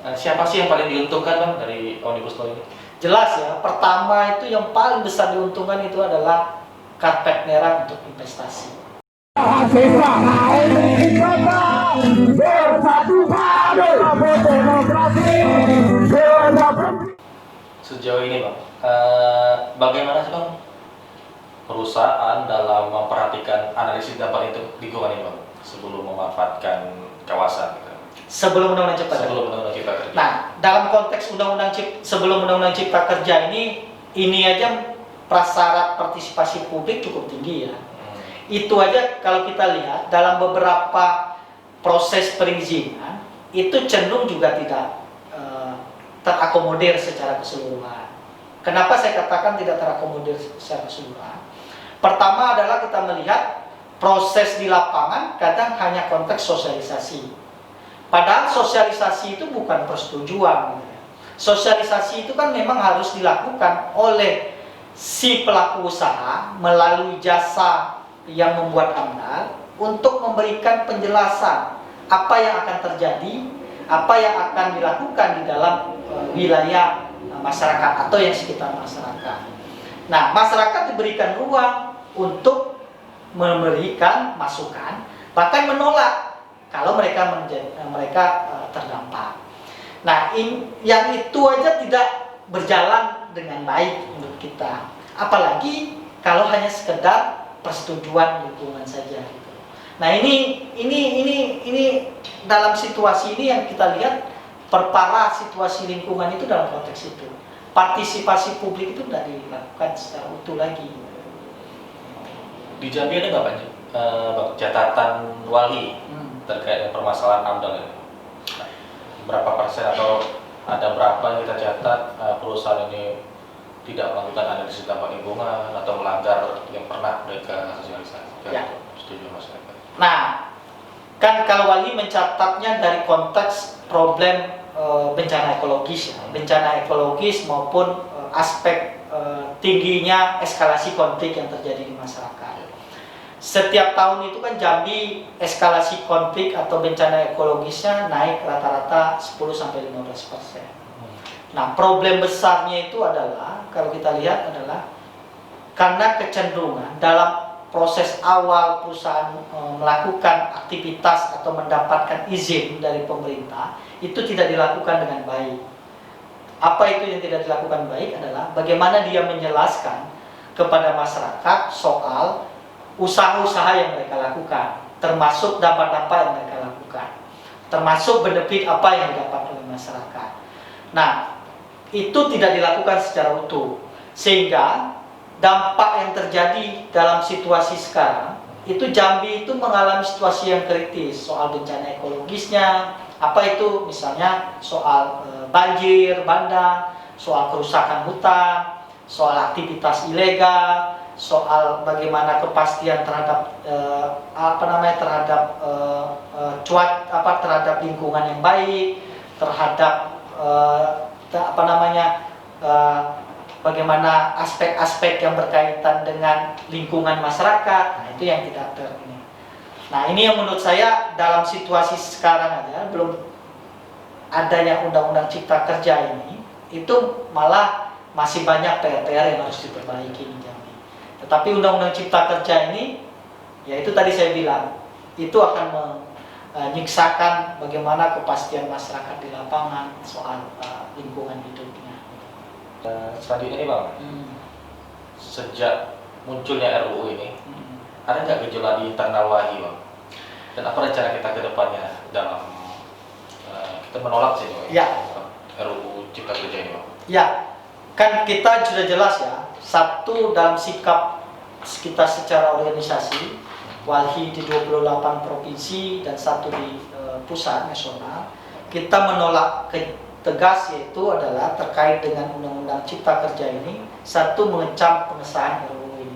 Siapa sih yang paling diuntungkan Bang dari Omnibus Law ini? Jelas ya, pertama itu yang paling besar diuntungkan itu adalah karpet merah untuk investasi. Sejauh ini Bang, bagaimana sih Bang perusahaan dalam memperhatikan analisis dampak itu lingkungan ini Bang sebelum memanfaatkan kawasan gitu? Sebelum Undang-Undang Cipta Kerja. Sebelum Undang-Undang Cipta Kerja. Nah, dalam konteks sebelum Undang-Undang Cipta Kerja ini aja prasyarat partisipasi publik cukup tinggi ya. Itu aja kalau kita lihat dalam beberapa proses perizinan itu cenderung juga tidak terakomodir secara keseluruhan. Kenapa saya katakan tidak terakomodir secara keseluruhan? Pertama adalah kita melihat proses di lapangan kadang hanya konteks sosialisasi. Padahal sosialisasi itu bukan persetujuan. Sosialisasi itu kan memang harus dilakukan oleh si pelaku usaha melalui jasa yang membuat amdal untuk memberikan penjelasan apa yang akan terjadi, apa yang akan dilakukan di dalam wilayah masyarakat atau yang sekitar masyarakat. Nah, masyarakat diberikan ruang untuk memberikan masukan, bahkan menolak kalau mereka terdampak. Nah, yang itu aja tidak berjalan dengan baik menurut kita. Apalagi kalau hanya sekedar persetujuan lingkungan saja. Nah, ini dalam situasi ini yang kita lihat perparah situasi lingkungan itu dalam konteks itu. Partisipasi publik itu tidak dilakukan secara utuh lagi. Di Jambi ada nggak Bang catatan wali terkait dengan permasalahan AMDAL ini? Berapa persen atau ada berapa yang kita catat perusahaan ini tidak melakukan analisis dampak lingkungan atau melanggar yang pernah mereka sosialisasi? Ya. Setuju masyarakat. Nah, kan kalau wali mencatatnya dari konteks problem bencana ekologis, bencana ekologis maupun aspek tingginya eskalasi konflik yang terjadi di masyarakat. Setiap tahun itu kan Jambi eskalasi konflik atau bencana ekologisnya naik rata-rata 10-15%. Nah, problem besarnya itu adalah kalau kita lihat adalah karena kecenderungan dalam proses awal perusahaan melakukan aktivitas atau mendapatkan izin dari pemerintah itu tidak dilakukan dengan baik. Apa itu yang tidak dilakukan baik adalah bagaimana dia menjelaskan kepada masyarakat soal usaha-usaha yang mereka lakukan, termasuk dampak-dampak yang mereka lakukan, termasuk benefit apa yang didapat oleh masyarakat. Nah, itu tidak dilakukan secara utuh, sehingga dampak yang terjadi dalam situasi sekarang itu Jambi itu mengalami situasi yang kritis soal bencana ekologisnya, apa itu misalnya soal banjir bandang, soal kerusakan hutan, soal aktivitas ilegal, soal bagaimana kepastian terhadap terhadap lingkungan yang baik, terhadap bagaimana aspek-aspek yang berkaitan dengan lingkungan masyarakat. Nah, itu yang tidak ini. Nah, ini yang menurut saya dalam situasi sekarang aja belum adanya Undang-Undang Cipta Kerja ini, itu malah masih banyak PR-PR yang harus diperbaiki di Jambi. Tetapi Undang-Undang Cipta Kerja ini, ya itu tadi saya bilang, itu akan menyiksakan bagaimana kepastian masyarakat di lapangan soal lingkungan hidupnya. Selanjutnya nih Bang, sejak munculnya RUU ini, ada nggak gejolak di internal WAHI Bang? Dan apa rencana kita ke depannya dalam kita menolak sih Bang, ya, RUU Cipta Kerja ini Bang? Ya, kan kita sudah jelas ya, satu dalam sikap kita secara organisasi, WALHI di 28 provinsi dan satu di pusat nasional, kita menolak tegas yaitu adalah terkait dengan Undang-Undang Cipta Kerja ini. Satu, mengecam pengesahan RUU ini.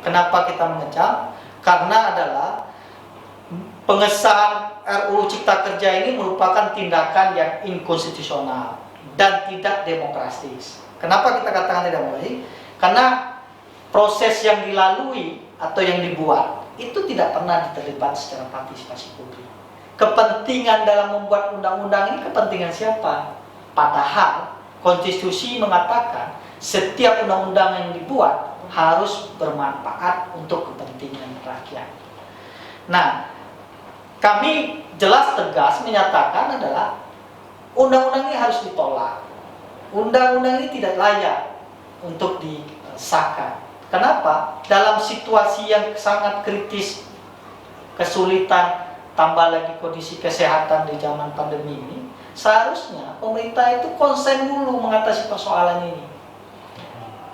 Kenapa kita mengecam? Karena adalah pengesahan RUU Cipta Kerja ini merupakan tindakan yang inkonstitusional dan tidak demokratis. Kenapa kita katakan tidak demokratis? Karena proses yang dilalui atau yang dibuat itu tidak pernah terlibat secara partisipasi publik. kepentingan dalam membuat undang-undang ini kepentingan siapa? Padahal konstitusi mengatakan setiap undang-undang yang dibuat harus bermanfaat untuk kepentingan rakyat. Nah, kami jelas tegas menyatakan adalah undang-undang ini harus ditolak. Undang-undang ini tidak layak untuk disahkan. Kenapa? Dalam situasi yang sangat kritis, kesulitan, tambah lagi kondisi kesehatan di zaman pandemi ini, seharusnya pemerintah itu konsen dulu mengatasi persoalan ini.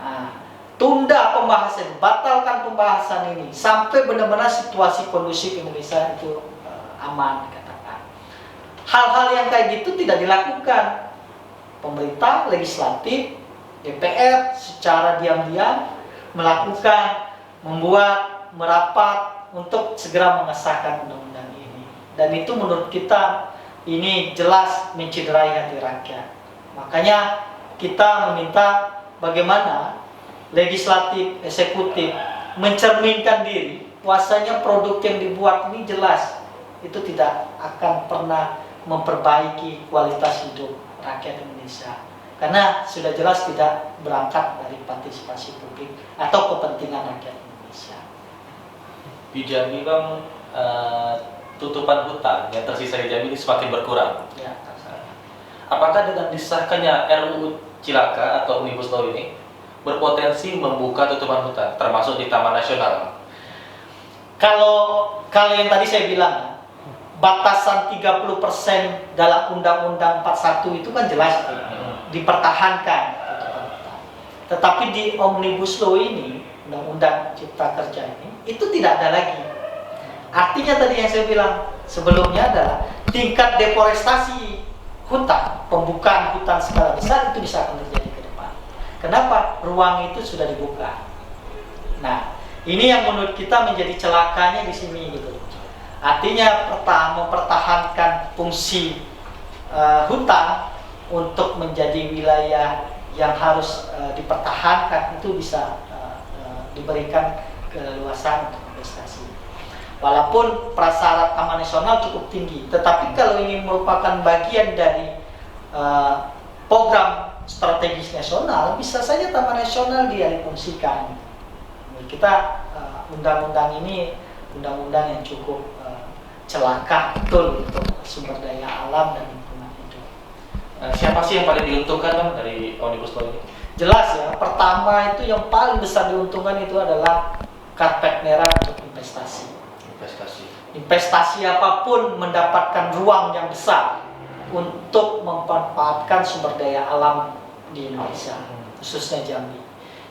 Nah, tunda pembahasan, batalkan pembahasan ini sampai benar-benar situasi kondusif Indonesia itu aman, katakan. Hal-hal yang kayak gitu tidak dilakukan. Pemerintah, legislatif, DPR secara diam-diam melakukan, membuat, merapat untuk segera mengesahkan undang-undang ini. Dan itu menurut kita ini jelas menciderai hati rakyat. Makanya kita meminta bagaimana legislatif, eksekutif mencerminkan diri bahwasanya produk yang dibuat ini jelas itu tidak akan pernah memperbaiki kualitas hidup rakyat Indonesia, karena sudah jelas tidak berangkat dari partisipasi publik atau kepentingan rakyat Indonesia. Di Jambi Bang, tutupan hutan yang tersisa di Jambi ini semakin berkurang. Ya. Apakah dengan disahkannya RUU Cilaka atau Omnibus Law ini berpotensi membuka tutupan hutan, termasuk di Taman Nasional? Kalau yang tadi saya bilang, batasan 30% dalam Undang-Undang 41 itu kan jelas dipertahankan. Tetapi di Omnibus Law ini, Undang-Undang Cipta Kerja ini, itu tidak ada lagi. Artinya tadi yang saya bilang sebelumnya adalah tingkat deforestasi hutan, pembukaan hutan skala besar itu bisa akan terjadi ke depan. Kenapa? Ruang itu sudah dibuka. Nah, ini yang menurut kita menjadi celakanya di sini gitu. Artinya mempertahankan fungsi hutan untuk menjadi wilayah yang harus dipertahankan itu bisa diberikan keleluasan untuk investasi. Walaupun prasyarat Taman Nasional cukup tinggi, tetapi kalau ini merupakan bagian dari program strategis nasional, bisa saja Taman Nasional dialihfungsikan. Kita undang-undang ini undang-undang yang cukup celaka betul untuk sumber daya alam dan lingkungan hidup. Siapa sih yang paling diuntungkan Bang dari Omnibus Law ini? Jelas ya, pertama itu yang paling besar diuntungkan itu adalah karpet merah untuk investasi. Investasi apapun mendapatkan ruang yang besar untuk memanfaatkan sumber daya alam di Indonesia, khususnya Jambi.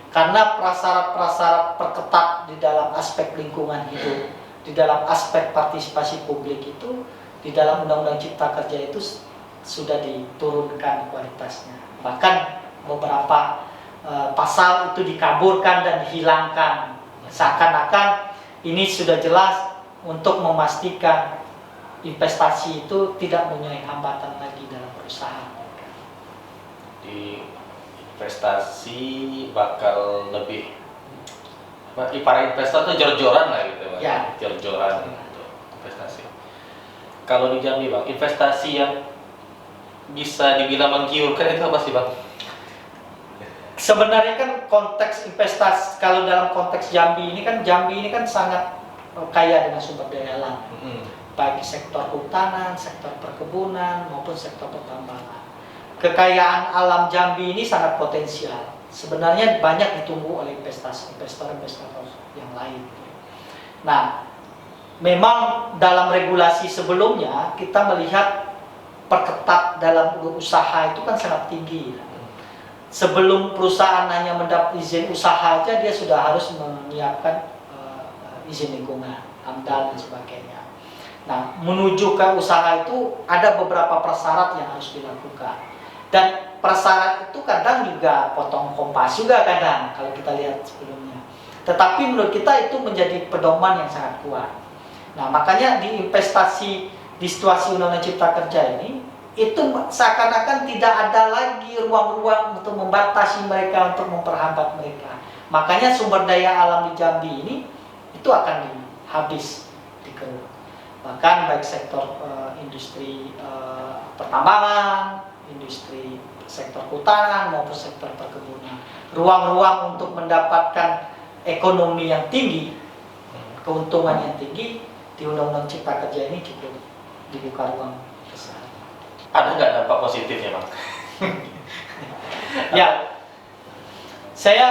Karena prasyarat-prasyarat perketat di dalam aspek lingkungan hidup, di dalam aspek partisipasi publik itu, di dalam Undang-Undang Cipta Kerja itu sudah diturunkan kualitasnya. Bahkan beberapa pasal itu dikaburkan dan dihilangkan. Seakan-akan ini sudah jelas untuk memastikan investasi itu tidak mempunyai hambatan lagi dalam berusaha. Di investasi bakal lebih, para investor itu jor-joran lah gitu Bang. Ya. Jor-joran untuk investasi. Kalau di Jambi Bang, investasi yang bisa dibilang menggiurkan itu apa sih Bang? Sebenarnya kan konteks investasi, kalau dalam konteks Jambi ini kan sangat kaya dengan sumber daya alam, baik sektor kehutanan, sektor perkebunan maupun sektor pertambangan. Kekayaan alam Jambi ini sangat potensial. Sebenarnya banyak ditunggu oleh investor yang lain. Nah, memang dalam regulasi sebelumnya kita melihat perketat dalam usaha itu kan sangat tinggi. Sebelum perusahaan hanya mendapat izin usaha aja, dia sudah harus menyiapkan izin lingkungan, AMDAL dan sebagainya. Nah, menuju ke usaha itu ada beberapa prasyarat yang harus dilakukan. Dan prasyarat itu kadang juga potong kompas juga kadang kalau kita lihat sebelumnya. Tetapi menurut kita itu menjadi pedoman yang sangat kuat. Nah, makanya di investasi di situasi Undang-Undang Cipta Kerja ini itu seakan-akan tidak ada lagi ruang-ruang untuk membatasi mereka, untuk memperhambat mereka. Makanya sumber daya alam di Jambi ini itu akan habis dikeruk. bahkan baik sektor industri pertambangan, industri sektor kehutanan maupun sektor perkebunan. Ruang-ruang untuk mendapatkan ekonomi yang tinggi, keuntungan yang tinggi di Undang-Undang Cipta Kerja ini cukup dibuka ruang besar. Ada nggak dampak positifnya, Bang? Ya, saya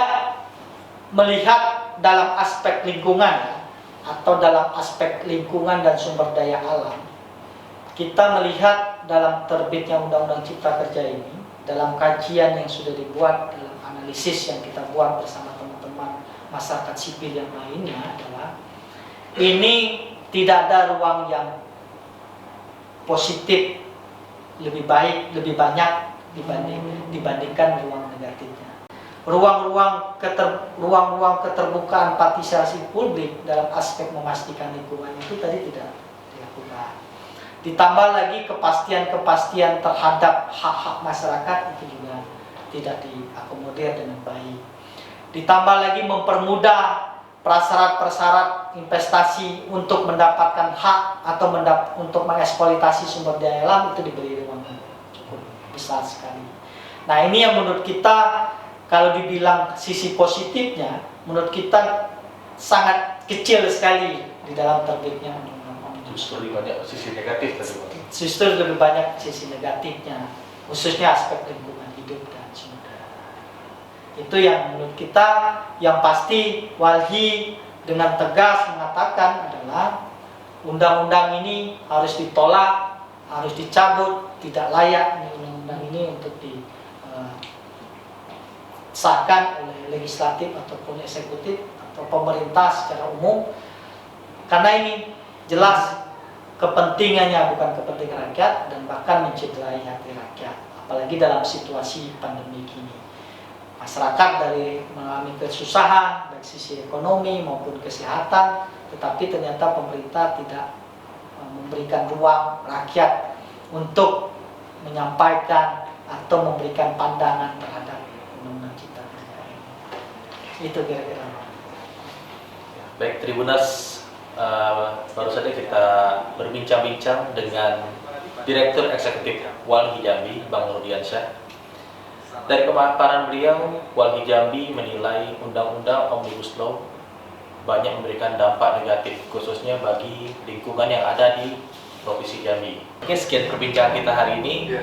melihat dalam aspek lingkungan atau dalam aspek lingkungan dan sumber daya alam, kita melihat dalam terbitnya Undang-Undang Cipta Kerja ini, dalam kajian yang sudah dibuat, dalam analisis yang kita buat bersama teman-teman masyarakat sipil yang lainnya adalah ini tidak ada ruang yang positif lebih baik, lebih banyak dibandingkan ruang negatifnya. Ruang-ruang keterbukaan partisipasi publik dalam aspek memastikan lingkungan itu tadi tidak dilakukan. Ditambah lagi kepastian-kepastian terhadap hak-hak masyarakat itu juga tidak diakomodir dengan baik. Ditambah lagi mempermudah prasyarat-prasyarat investasi untuk mendapatkan hak atau untuk mengeksploitasi sumber daya alam itu diberi ruang cukup besar sekali. Nah, ini yang menurut kita kalau dibilang sisi positifnya, menurut kita sangat kecil sekali di dalam terbitnya undang-undang. Justru lebih banyak sisi negatif tadi, Bang. Justru lebih banyak sisi negatifnya, khususnya aspek lingkungan hidup dan sumber daya. Itu yang menurut kita yang pasti Walhi dengan tegas mengatakan adalah undang-undang ini harus ditolak, harus dicabut, tidak layak undang-undang ini untuk disahkan oleh legislatif ataupun eksekutif atau pemerintah secara umum, karena ini jelas kepentingannya bukan kepentingan rakyat dan bahkan mencederai hati rakyat, apalagi dalam situasi pandemi ini. Masyarakat dari mengalami kesusahan baik sisi ekonomi maupun kesehatan, tetapi ternyata pemerintah tidak memberikan ruang rakyat untuk menyampaikan atau memberikan pandangan terhadap Undang-Undang Cipta Kerja ini. Itu kira-kira. Baik, Tribuners, baru saja kita berbincang-bincang dengan Direktur Eksekutif Walhi Jambi, Bang Nurdiansyah. Dari pemaparan beliau, Walhi Jambi menilai Undang-Undang Omnibus Law banyak memberikan dampak negatif, khususnya bagi lingkungan yang ada di Provinsi Jambi. Oke, sekian perbincangan kita hari ini.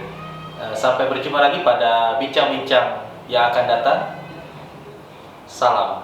Sampai berjumpa lagi pada bincang-bincang yang akan datang. Salam.